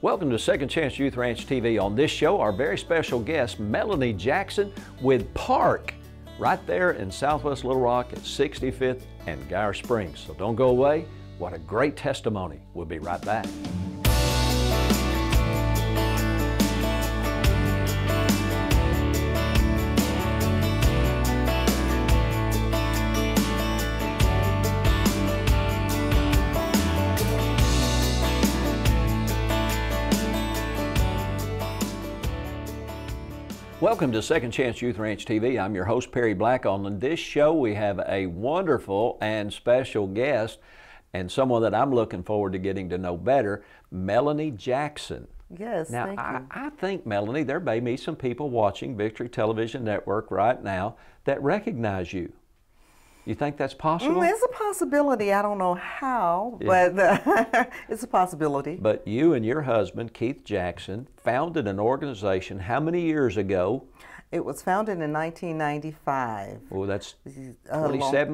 Welcome to Second Chance Youth Ranch TV. On this show, our very special guest, Melanie Jackson with Park, right there in Southwest Little Rock at 65th and Geyer Springs. So don't go away. What a great testimony. We'll be right back. Welcome to Second Chance Youth Ranch TV. I'm your host, Perry Black. On this show, we have a wonderful and special guest and someone that I'm looking forward to getting to know better, Melanie Jackson. Yes, now, thank you. I think, Melanie, there may be some people watching Victory Television Network right now that recognize you. You think that's possible? It's a possibility. I don't know how, but it's a possibility. But you and your husband, Keith Jackson, founded an organization how many years ago? It was founded in 1995. Oh, that's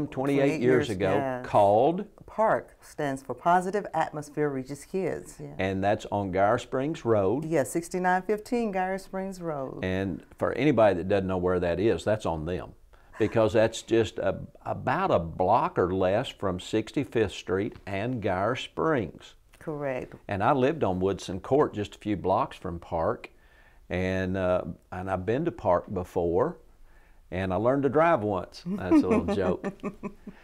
28 years ago, yeah. Called? PARK stands for Positive Atmosphere Reaches Kids. Yeah. And that's on Geyer Springs Road. Yeah, 6915 Geyer Springs Road. And for anybody that doesn't know where that is, that's on them. Because that's just about a block or less from 65th Street and Geyer Springs. Correct. And I lived on Woodson Court, just a few blocks from Park, and I've been to Park before, and I learned to drive once. That's a little joke.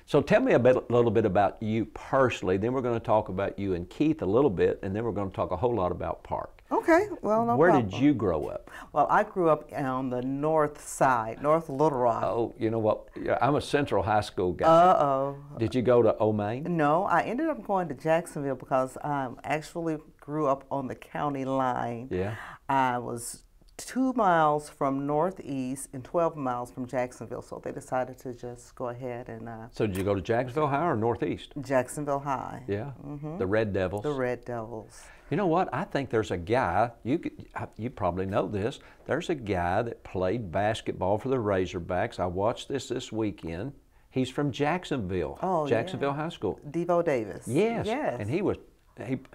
So tell me a little bit about you personally, then we're going to talk about you and Keith a little bit, and then we're going to talk a whole lot about Park. Okay, well, no Where problem. did you grow up? Well, I grew up on the north side, North Little Rock. Oh, you know what? I'm a Central High School guy. Uh-oh. Did you go to Omain? No, I ended up going to Jacksonville because I actually grew up on the county line. Yeah. I was 2 miles from Northeast and 12 miles from Jacksonville, so they decided to just go ahead and... So did you go to Jacksonville High or Northeast? Jacksonville High. Yeah, the Red Devils. The Red Devils. You know what? I think there's a guy, you probably know this, there's a guy that played basketball for the Razorbacks. I watched this weekend. He's from Jacksonville, Jacksonville High School. Devo Davis. Yes. Yes. And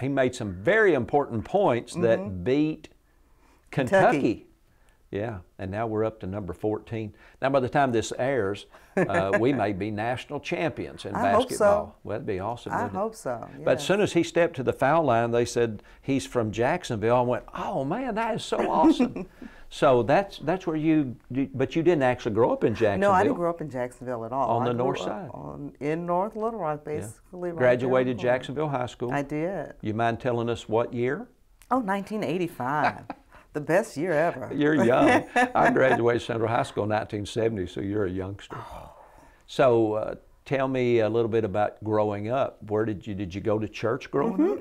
he made some very important points that beat Kentucky. Yeah, and now we're up to number 14. Now, by the time this airs, we may be national champions in basketball. Hope so. Well, that'd be awesome. I hope so. Yes. But as soon as he stepped to the foul line, they said he's from Jacksonville. I went, oh man, that is so awesome. So that's where but you didn't actually grow up in Jacksonville. No, I didn't grow up in Jacksonville at all. On the north side. In North Little Rock, basically. Yeah. Right Graduated there. Jacksonville High School. I did. You mind telling us what year? Oh, 1985. The best year ever. You're young. I graduated Central High School in 1970, so you're a youngster. So tell me a little bit about growing up. Where did you go to church growing up?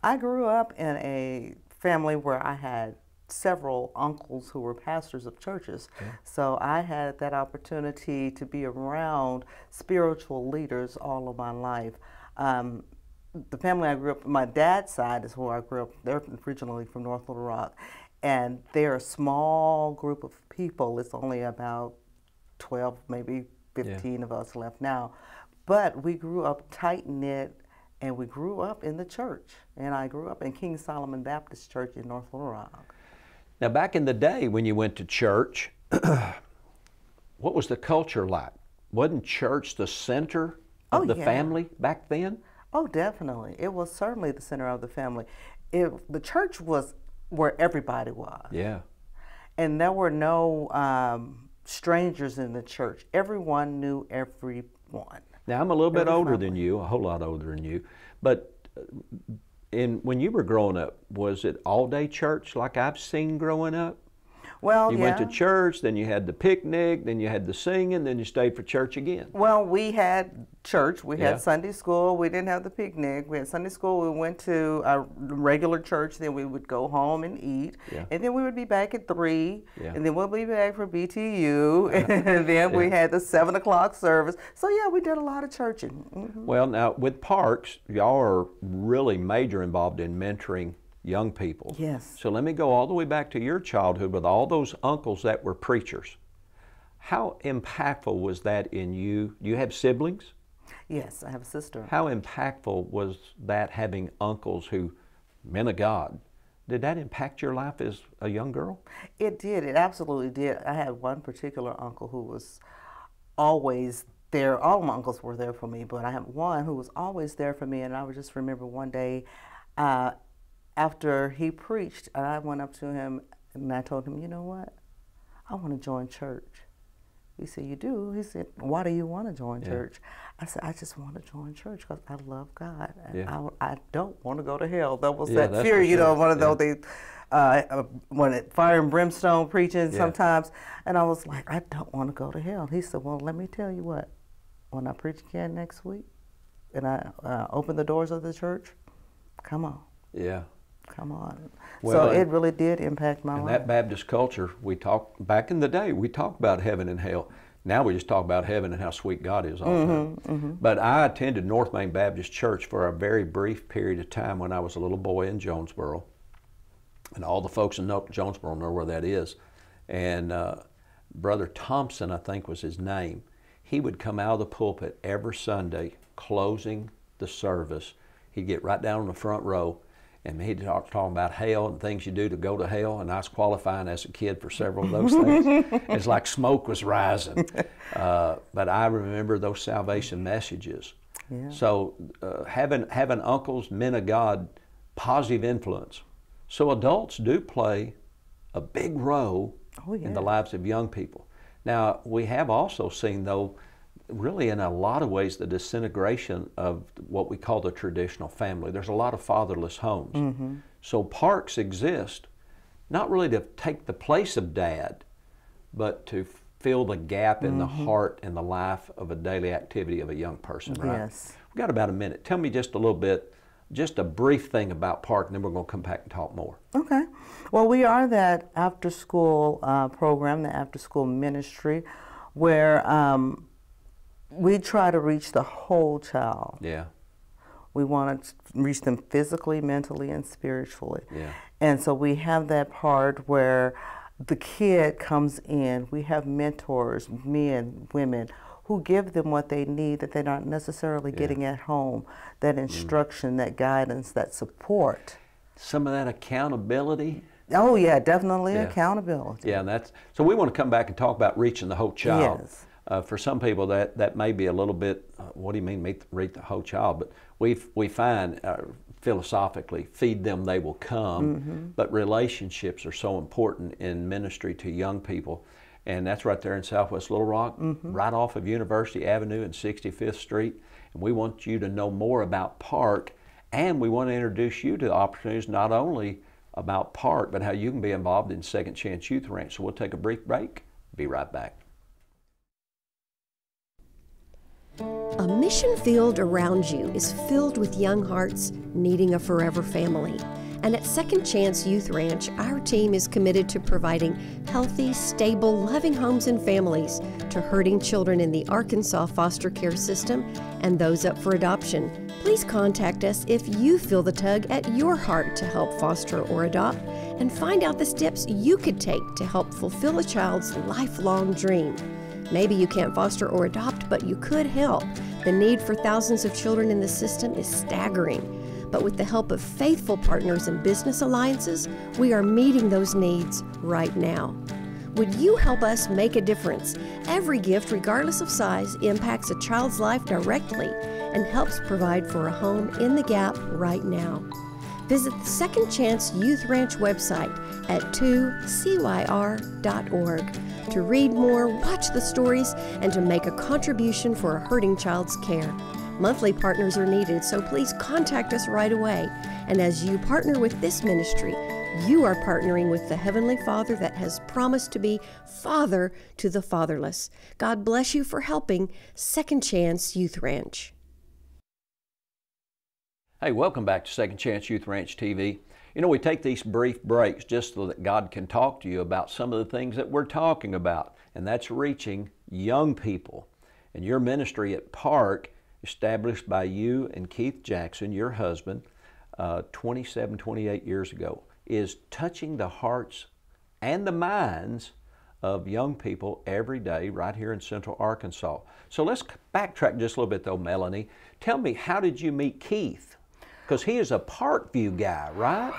I grew up in a family where I had several uncles who were pastors of churches. Okay. So I had that opportunity to be around spiritual leaders all of my life. The family I grew up, my dad's side is where I grew up. They're originally from North Little Rock. And they're a small group of people. It's only about 12, maybe 15 of us left now. But we grew up tight-knit, and we grew up in the church. And I grew up in King Solomon Baptist Church in North Little Rock. Now, back in the day when you went to church, what was the culture like? Wasn't church the center of the family back then? Oh, definitely. It was certainly the center of the family. The church was where everybody was. Yeah. And there were no strangers in the church. Everyone knew everyone. Now, I'm a little bit older than you, a whole lot older than you, but when you were growing up, was it all-day church like I've seen growing up? Well, you went to church, then you had the picnic, then you had the singing, then you stayed for church again. Well, we had church, we had Sunday school, we didn't have the picnic, we had Sunday school, we went to a regular church, then we would go home and eat, and then we would be back at 3, and then we'll be back for BTU, and then we had the 7 o'clock service. So yeah, we did a lot of churching. Well, now with Parks, y'all are really major involved in mentoring young people. Yes. So let me go all the way back to your childhood with all those uncles that were preachers. How impactful was that in you? Do you have siblings? Yes, I have a sister. How impactful was that, having uncles who, men of God, Did that impact your life as a young girl? It did. It absolutely did. I had one particular uncle who was always there. All my uncles were there for me, but I had one who was always there for me. And I would just remember one day after he preached, I went up to him and I told him, you know what? I want to join church. He said, you do? He said, why do you want to join church? I said, I just want to join church because I love God. And I don't want to go to hell. That was that fear, you know, one of those, when it fire and brimstone preaching sometimes. And I was like, I don't want to go to hell. He said, well, let me tell you what. When I preach again next week and I open the doors of the church, come on. Yeah. Come on. Well, so it really did impact my life. That Baptist culture, we talked, back in the day, we talked about heaven and hell. Now we just talk about heaven and how sweet God is all the time. But I attended North Main Baptist Church for a very brief period of time when I was a little boy in Jonesboro. And all the folks in Jonesboro know where that is. And Brother Thompson, I think was his name, he would come out of the pulpit every Sunday closing the service. He'd get right down in the front row and he'd talking about hell and things you do to go to hell. And I was qualifying as a kid for several of those things. It's like smoke was rising. But I remember those salvation messages. Yeah. So having uncles, men of God, positive influence. So adults do play a big role in the lives of young people. Now, we have also seen, though, really in a lot of ways, the disintegration of what we call the traditional family. There's a lot of fatherless homes. So parks exist, not really to take the place of dad, but to fill the gap in the heart and the life of a daily activity of a young person, right? Yes. We've got about a minute. Tell me just a little bit, just a brief thing about park, and then we're going to come back and talk more. Okay. Well, we are that after-school program, the after-school ministry, where we try to reach the whole child. Yeah. We want to reach them physically, mentally, and spiritually. Yeah. And so we have that part where the kid comes in. We have mentors, men, women, who give them what they need that they're not necessarily getting at home, that instruction, that guidance, that support. Some of that accountability. Oh yeah, definitely accountability. Yeah, and that's, so we want to come back and talk about reaching the whole child. Yes. For some people that may be a little bit, what do you mean reach the whole child? But we find philosophically, feed them, they will come. But relationships are so important in ministry to young people. And that's right there in Southwest Little Rock, right off of University Avenue and 65th Street. And we want you to know more about Park, and we want to introduce you to the opportunities not only about Park, but how you can be involved in Second Chance Youth Ranch. So we'll take a brief break, be right back. A mission field around you is filled with young hearts needing a forever family. And at Second Chance Youth Ranch, our team is committed to providing healthy, stable, loving homes and families to hurting children in the Arkansas foster care system and those up for adoption. Please contact us if you feel the tug at your heart to help foster or adopt, and find out the steps you could take to help fulfill a child's lifelong dream. Maybe you can't foster or adopt, but you could help. The need for thousands of children in the system is staggering. But with the help of faithful partners and business alliances, we are meeting those needs right now. Would you help us make a difference? Every gift, regardless of size, impacts a child's life directly and helps provide for a home in the gap right now. Visit the Second Chance Youth Ranch website at 2CYR.org to read more, watch the stories, and to make a contribution for a hurting child's care. Monthly partners are needed, so please contact us right away. And as you partner with this ministry, you are partnering with the Heavenly Father that has promised to be Father to the fatherless. God bless you for helping Second Chance Youth Ranch. Hey, welcome back to Second Chance Youth Ranch TV. You know, we take these brief breaks just so that God can talk to you about some of the things that we're talking about, and that's reaching young people. And your ministry at Park, established by you and Keith Jackson, your husband, 28 years ago, is touching the hearts and the minds of young people every day right here in Central Arkansas. So let's backtrack just a little bit though, Melanie. Tell me, how did you meet Keith? Because he is a Parkview guy, right?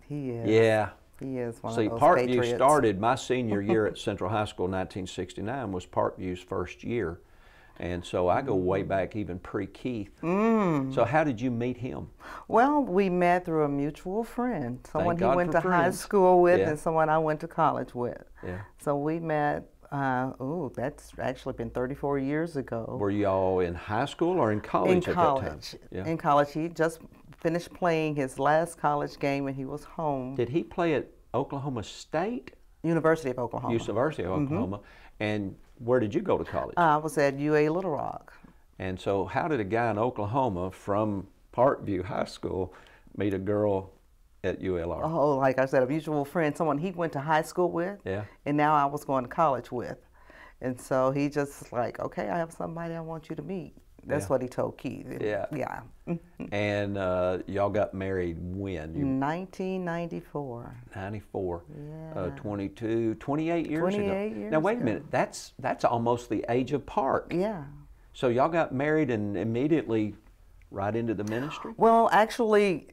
He is. Yeah. He is one See, of those Parkview patriots. started, my senior year at Central High School in 1969 was Parkview's first year. And so I go way back even pre-Keith. So how did you meet him? Well, we met through a mutual friend, someone he God went for to high friends. school with Yeah. and someone I went to college with. Yeah. So we met, that's actually been 34 years ago. Were you all in high school or in college In at college. that time? Yeah. In college. He just finished playing his last college game and he was home. Did he play at Oklahoma State? University of Oklahoma. University of Oklahoma. And where did you go to college? I was at UA Little Rock. And so how did a guy in Oklahoma from Parkview High School meet a girl at ULR? Oh, like I said, a mutual friend, someone he went to high school with, Yeah. and now I was going to college with. And so he just like, okay, I have somebody I want you to meet. That's Yeah. what he told Keith. Yeah. Yeah. And y'all got married when? 1994. 94. Yeah. 28 years ago. 28 years Now wait a ago. minute, that's almost the age of Park. Yeah. So y'all got married and immediately right into the ministry? Well, actually,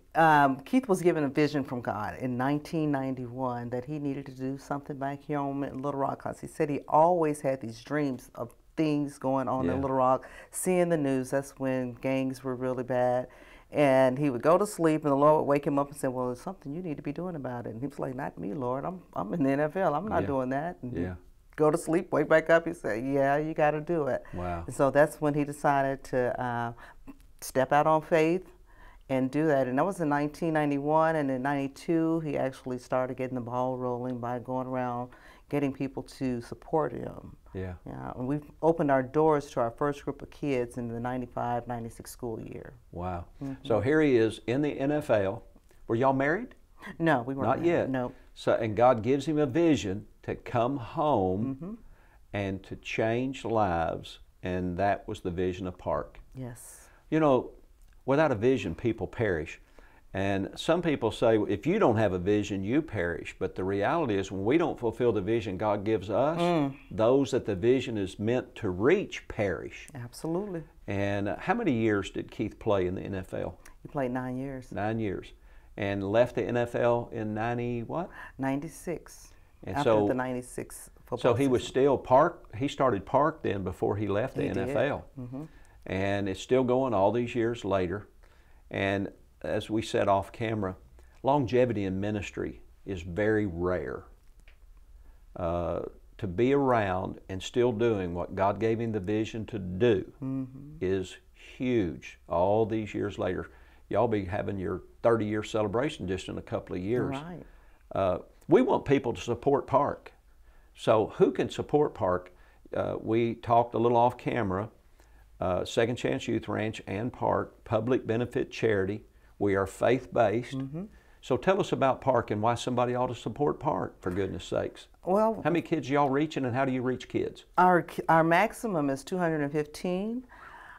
Keith was given a vision from God in 1991 that he needed to do something back home in Little Rock, because he said he always had these dreams of things going on Yeah. in Little Rock, seeing the news. That's when gangs were really bad. And he would go to sleep, and the Lord would wake him up and say, well, there's something you need to be doing about it. And he was like, not me, Lord. I'm in the NFL. I'm not Yeah. doing that. And Yeah. go to sleep, wake back up, he said, yeah, you got to do it. Wow. And so that's when he decided to step out on faith and do that. And that was in 1991, and in 92, he actually started getting the ball rolling by going around getting people to support him. Yeah. Yeah, and we've opened our doors to our first group of kids in the 95-96 school year. Wow. So here he is in the NFL. Were y'all married? No, we weren't Not married. yet. No. So, and God gives him a vision to come home and to change lives, and that was the vision of Park. Yes. You know, without a vision, people perish. And some people say, if you don't have a vision, you perish. But the reality is, when we don't fulfill the vision God gives us, those that the vision is meant to reach perish. Absolutely. And how many years did Keith play in the NFL? He played 9 years. 9 years. And left the NFL in 90 what? 96. And after so- the 96 football So he was season. still Park. He started Park then before he left the He did. NFL. And it's still going all these years later. And as we said off camera, longevity in ministry is very rare. To be around and still doing what God gave him the vision to do is huge. All these years later, y'all be having your 30-year celebration just in a couple of years. Right. We want people to support Park. So who can support Park? We talked a little off camera. Second Chance Youth Ranch and Park, public benefit charity. We are faith-based. So tell us about Park and why somebody ought to support Park, for goodness sakes. Well, How many kids y'all reaching, and how do you reach kids? our maximum is 215,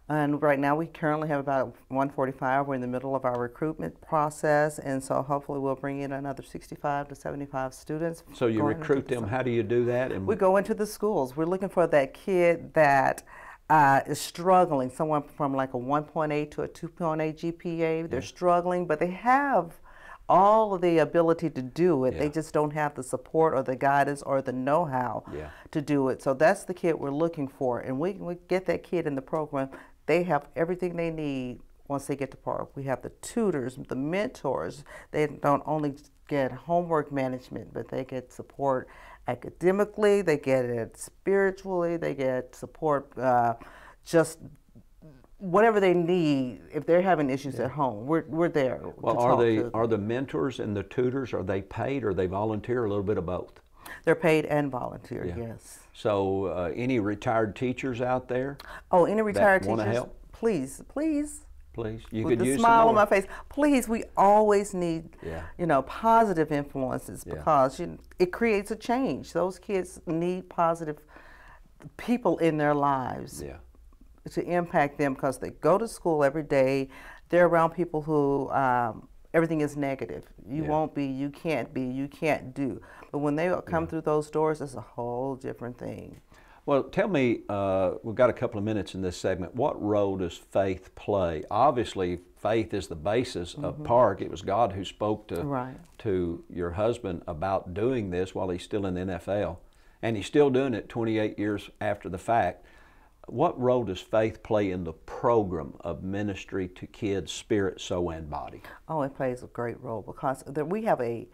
and right now we currently have about 145. We're in the middle of our recruitment process, and so hopefully we'll bring in another 65 to 75 students. So you going into recruit the them. summer. How do you do that? And We go into the schools. We're looking for that kid that is struggling, someone from like a 1.8 to a 2.8 GPA. They're struggling, but they have all of the ability to do it. They just don't have the support or the guidance or the know-how to do it. So that's the kid we're looking for. And we get that kid in the program. They have everything they need once they get to Park. We have the tutors, the mentors. They don't only get homework management, but they get support academically, they get it spiritually, they get support just whatever they need. If they're having issues at home, we're there. well, to talk to. are the mentors and the tutors, are they paid or they volunteer, a little bit of both? They're paid and volunteer, yes. So any retired teachers out there, Oh, any retired wanna teachers, help? please, please, you with could the use smile some on more. my face, please, we always need, positive influences because it creates a change. Those kids need positive people in their lives to impact them because they go to school every day. They're around people who everything is negative. You won't be, you can't do. But when they come through those doors, it's a whole different thing. Well, tell me, we've got a couple of minutes in this segment, what role does faith play? Obviously, faith is the basis of Park. It was God who spoke to your husband about doing this while he's still in the NFL. And he's still doing it 28 years after the fact. What role does faith play in the program of ministry to kids, spirit, soul, and body? Oh, it plays a great role because we have a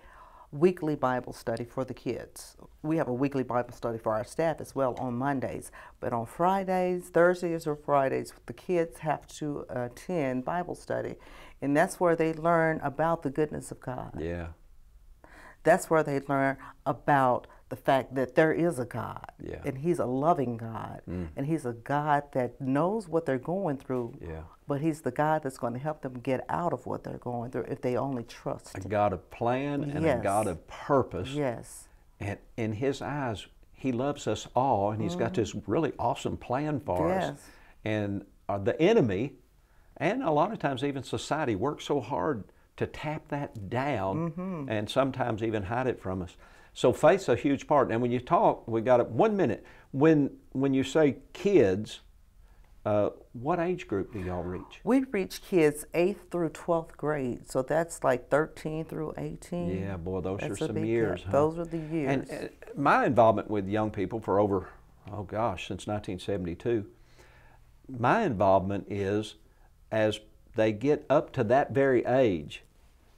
weekly Bible study for the kids. We have a weekly Bible study for our staff as well on Mondays. But on Fridays, Thursdays or Fridays, the kids have to attend Bible study. And that's where they learn about the goodness of God. Yeah. That's where they learn about the fact that there is a God, and He's a loving God, and He's a God that knows what they're going through, but He's the God that's going to help them get out of what they're going through if they only trust. A God of plan and a God of purpose. Yes. And in His eyes, He loves us all, and He's got this really awesome plan for us. And the enemy, and a lot of times even society, works so hard to tap that down and sometimes even hide it from us. So faith's a huge part. And when you talk, we got it 1 minute. When you say kids, what age group do y'all reach? We reach kids 8th through 12th grade, so that's like 13 through 18. Yeah, boy, those are some years. Huh? Those are the years. And my involvement with young people for over, oh gosh, since 1972, my involvement is as they get up to that very age,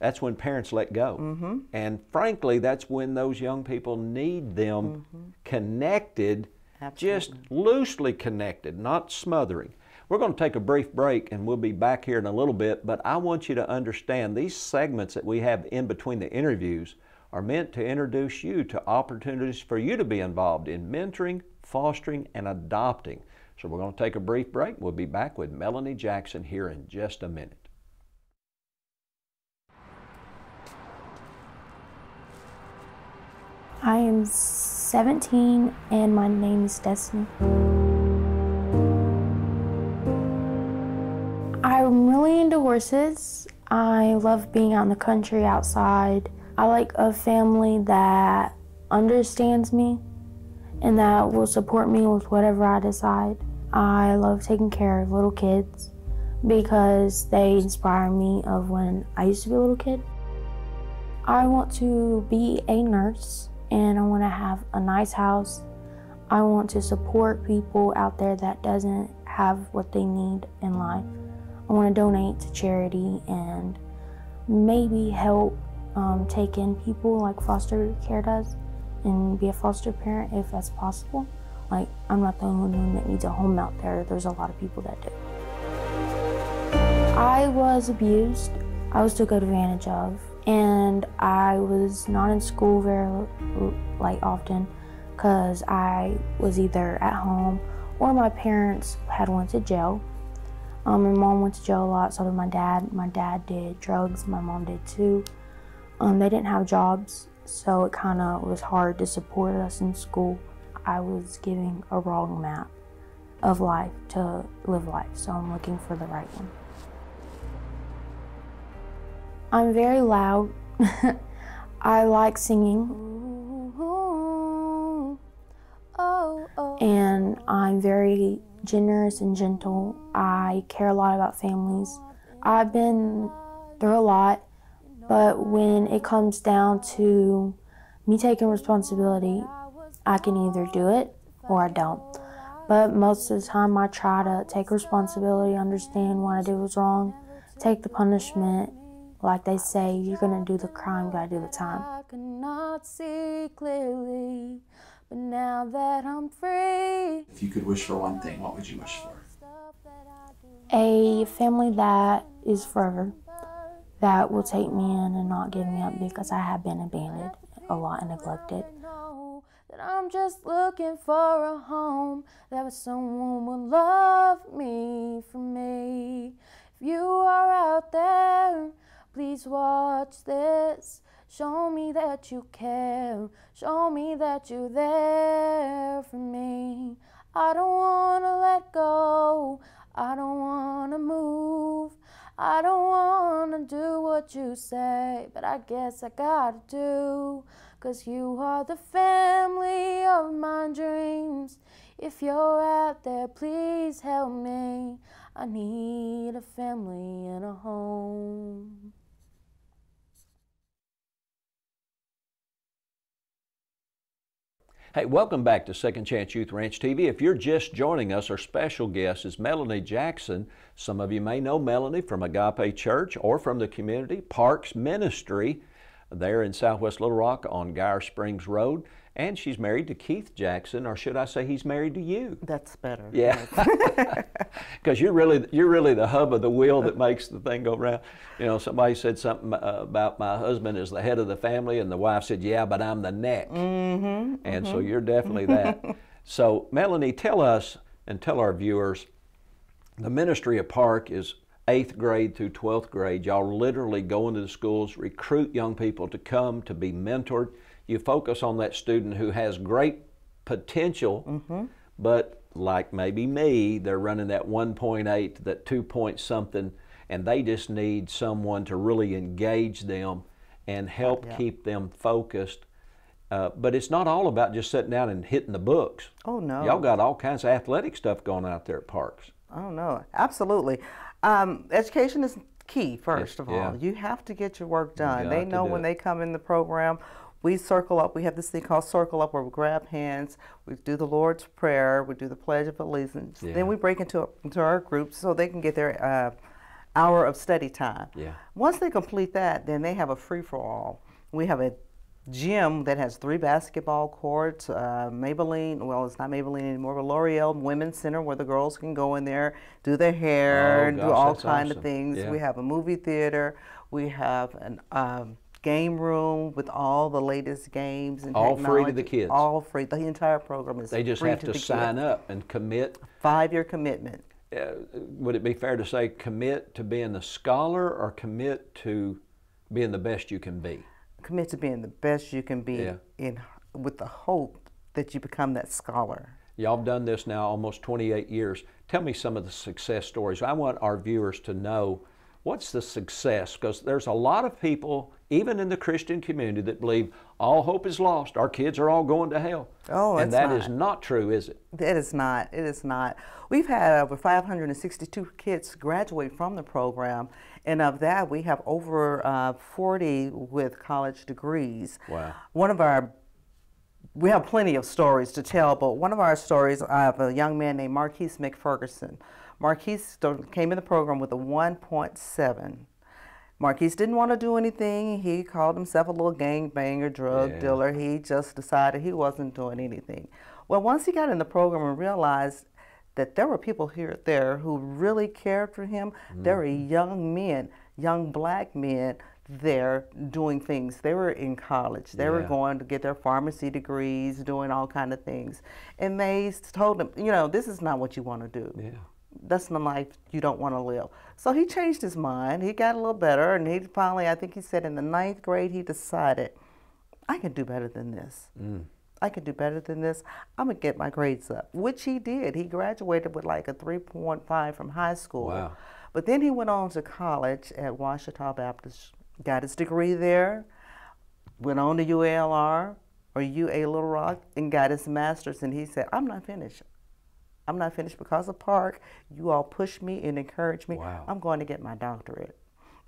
that's when parents let go. And frankly, that's when those young people need them connected, just loosely connected, not smothering. We're going to take a brief break and we'll be back here in a little bit, but I want you to understand these segments that we have in between the interviews are meant to introduce you to opportunities for you to be involved in mentoring, fostering, and adopting. So we're going to take a brief break. We'll be back with Melanie Jackson here in just a minute. I am 17 and my name is Destiny. I'm really into horses. I love being out in the country, outside. I like a family that understands me and that will support me with whatever I decide. I love taking care of little kids because they inspire me of when I used to be a little kid. I want to be a nurse and I want to have a nice house. I want to support people out there that doesn't have what they need in life. I want to donate to charity and maybe help take in people like foster care does and be a foster parent if that's possible. Like, I'm not the only one that needs a home out there. There's a lot of people that do. I was abused. I was took advantage of. And I was not in school very often because I was either at home or my parents had went to jail. My mom went to jail a lot, so did my dad. My dad did drugs, my mom did too. They didn't have jobs, so it kind of was hard to support us in school. I was giving a wrong map of life to live life, so I'm looking for the right one. I'm very loud. I like singing. And I'm very generous and gentle. I care a lot about families. I've been through a lot, but when it comes down to me taking responsibility, I can either do it or I don't. But most of the time I try to take responsibility, understand what I did was wrong, take the punishment. Like they say, you're gonna do the crime, you gotta do the time. I cannot see clearly, but now that I'm free. If you could wish for one thing, what would you wish for? A family that is forever, that will take me in and not give me up because I have been abandoned a lot and neglected. That I'm just looking for a home, that someone will love me for me. If you are out there, please watch this. Show me that you care. Show me that you're there for me. I don't wanna let go. I don't wanna move. I don't wanna do what you say, but I guess I gotta do. 'Cause you are the family of my dreams. If you're out there, please help me. I need a family and a home. Hey, welcome back to Second Chance Youth Ranch TV. If you're just joining us, our special guest is Melanie Jackson. Some of you may know Melanie from Agape Church or from the community Parks Ministry there in Southwest Little Rock on Geyer Springs Road. And she's married to Keith Jackson, or should I say he's married to you? That's better. Yeah, because you're really the hub of the wheel that makes the thing go round. You know, somebody said something about my husband is the head of the family, and the wife said, "Yeah, but I'm the neck." And so you're definitely that. So Melanie, tell us and tell our viewers, the ministry of Park is 8th grade through 12th grade. Y'all literally go into the schools, recruit young people to come to be mentored. You focus on that student who has great potential, but like maybe me, they're running that 1.8, that 2 point something, and they just need someone to really engage them and help keep them focused. But it's not all about just sitting down and hitting the books. Oh, no. Y'all got all kinds of athletic stuff going out there at Parks. Oh, no, absolutely. Education is key, first of all. You have to get your work done. They know when they come in the program, we circle up. We have this thing called Circle Up where we grab hands, we do the Lord's Prayer, we do the Pledge of Allegiance. Then we break into our groups so they can get their hour of study time. Once they complete that, then they have a free-for-all. We have a gym that has 3 basketball courts, Maybelline, well, it's not Maybelline anymore, but L'Oreal Women's Center where the girls can go in there, do their hair, and do all kinds of things. We have a movie theater. We have an game room with all the latest games and all technology. free to the kids. All free. The entire program is free. They just have to sign up and commit. 5-year commitment. Would it be fair to say commit to being a scholar or commit to being the best you can be? Commit to being the best you can be with the hope that you become that scholar. Y'all have done this now almost 28 years. Tell me some of the success stories. I want our viewers to know what's the success, because there's a lot of people, even in the Christian community, that believe all hope is lost. Our kids are all going to hell. Oh, and that is not true, is it? It is not. It is not. We've had over 562 kids graduate from the program, and of that, we have over 40 with college degrees. Wow. We have plenty of stories to tell, but one of our stories, I have a young man named Marquise McFerguson. Marquise came in the program with a 1.7. Marquise didn't want to do anything. He called himself a little gangbanger, drug dealer. He just decided he wasn't doing anything. Well, once he got in the program and realized that there were people there who really cared for him, there were young men, young black men there doing things. They were in college. They were going to get their pharmacy degrees, doing all kind of things. And they told him, you know, this is not what you want to do. That's the life you don't want to live. So he changed his mind. He got a little better, and he finally, I think he said in the 9th grade, he decided, I can do better than this. I can do better than this. I'm going to get my grades up, which he did. He graduated with like a 3.5 from high school. Wow. But then he went on to college at Ouachita Baptist, got his degree there, went on to UALR or UA Little Rock and got his master's, and he said, I'm not finished. I'm not finished because of Park. You all pushed me and encouraged me. Wow. I'm going to get my doctorate.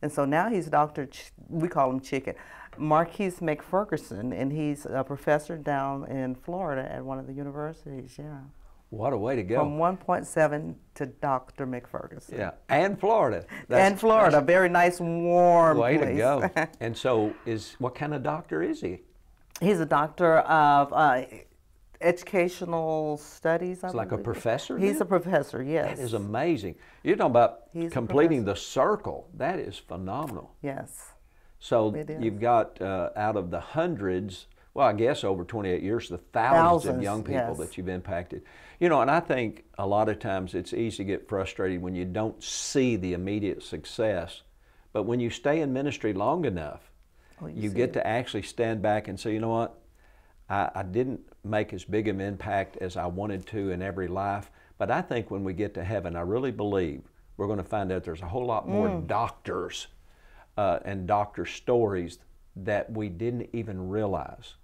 And so now he's Dr. We call him Chicken, Marquise McFerguson, and he's a professor down in Florida at one of the universities, What a way to go. From 1.7 to Dr. McFerguson. Yeah, and Florida. And Florida, very nice, warm way place. to go. And so what kind of doctor is he? He's a doctor of educational studies, I It's like a believe. professor? He's then? a professor, yes. That is amazing. You're talking about He's a completing the circle. That is phenomenal. Yes. So It is. you've got out of the hundreds, well, I guess over 28 years, the thousands of young people that you've impacted. You know, and I think a lot of times it's easy to get frustrated when you don't see the immediate success. But when you stay in ministry long enough, you get to actually stand back and say, you know what, I didn't make as big an impact as I wanted to in every life, but I think when we get to heaven, I really believe we're going to find out there's a whole lot more doctors and doctor stories that we didn't even realize.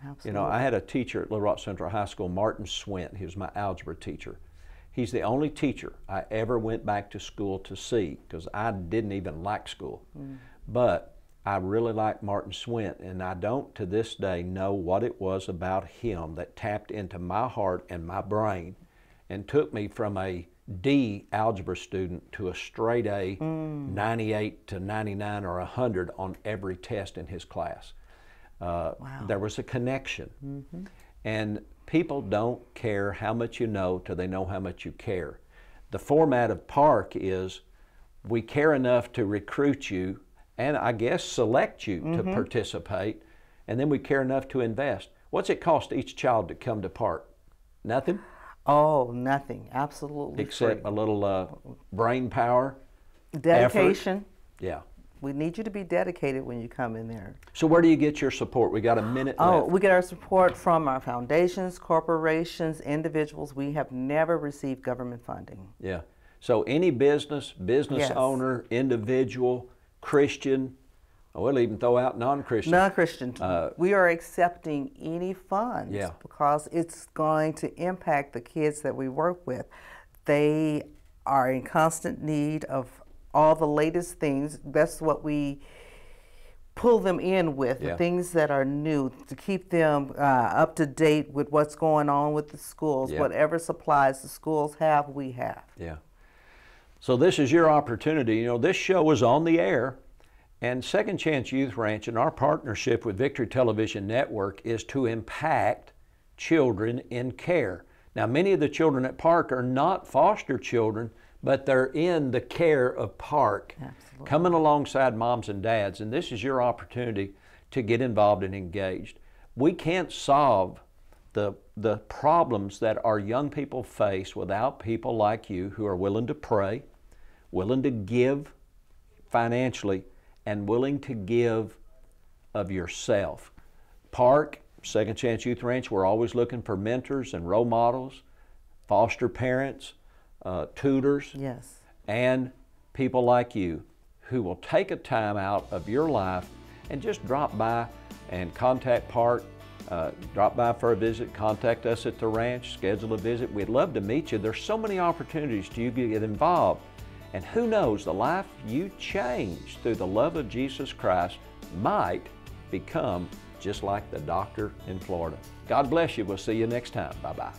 Absolutely. You know, I had a teacher at Little Rock Central High School, Martin Swint. He was my algebra teacher. He's the only teacher I ever went back to school to see, because I didn't even like school. But I really like Martin Swint, and I don't to this day know what it was about him that tapped into my heart and my brain and took me from a D algebra student to a straight A, 98 to 99 or 100 on every test in his class. Wow. There was a connection. And people don't care how much you know till they know how much you care. The format of Park is we care enough to recruit you and I guess select you to participate, and then we care enough to invest. What's it cost each child to come to Park? Nothing? Oh, nothing. Absolutely Except free. a little brain power. Dedication. Effort. Yeah. We need you to be dedicated when you come in there. So where do you get your support? We got a minute left. We get our support from our foundations, corporations, individuals. We have never received government funding. Yeah. So any business Yes. owner, individual, Christian, we'll even throw out non-Christian. Non-Christian. We are accepting any funds Yeah. because it's going to impact the kids that we work with. They are in constant need of all the latest things. That's what we pull them in with, Yeah. the things that are new, to keep them up to date with what's going on with the schools. Yeah. Whatever supplies the schools have, we have. Yeah. So this is your opportunity. You know, this show is on the air, and Second Chance Youth Ranch and our partnership with Victory Television Network is to impact children in care. Now, many of the children at Park are not foster children, but they're in the care of Park, Absolutely. coming alongside moms and dads, and this is your opportunity to get involved and engaged. We can't solve the problems that our young people face without people like you who are willing to pray, willing to give financially, and willing to give of yourself. Park, Second Chance Youth Ranch, we're always looking for mentors and role models, foster parents, tutors, Yes. and people like you who will take a time out of your life and just drop by and contact Park, drop by for a visit, contact us at the ranch, schedule a visit. We'd love to meet you. There's so many opportunities to you to get involved. And who knows, the life you change through the love of Jesus Christ might become just like the doctor in Florida. God bless you. We'll see you next time. Bye-bye.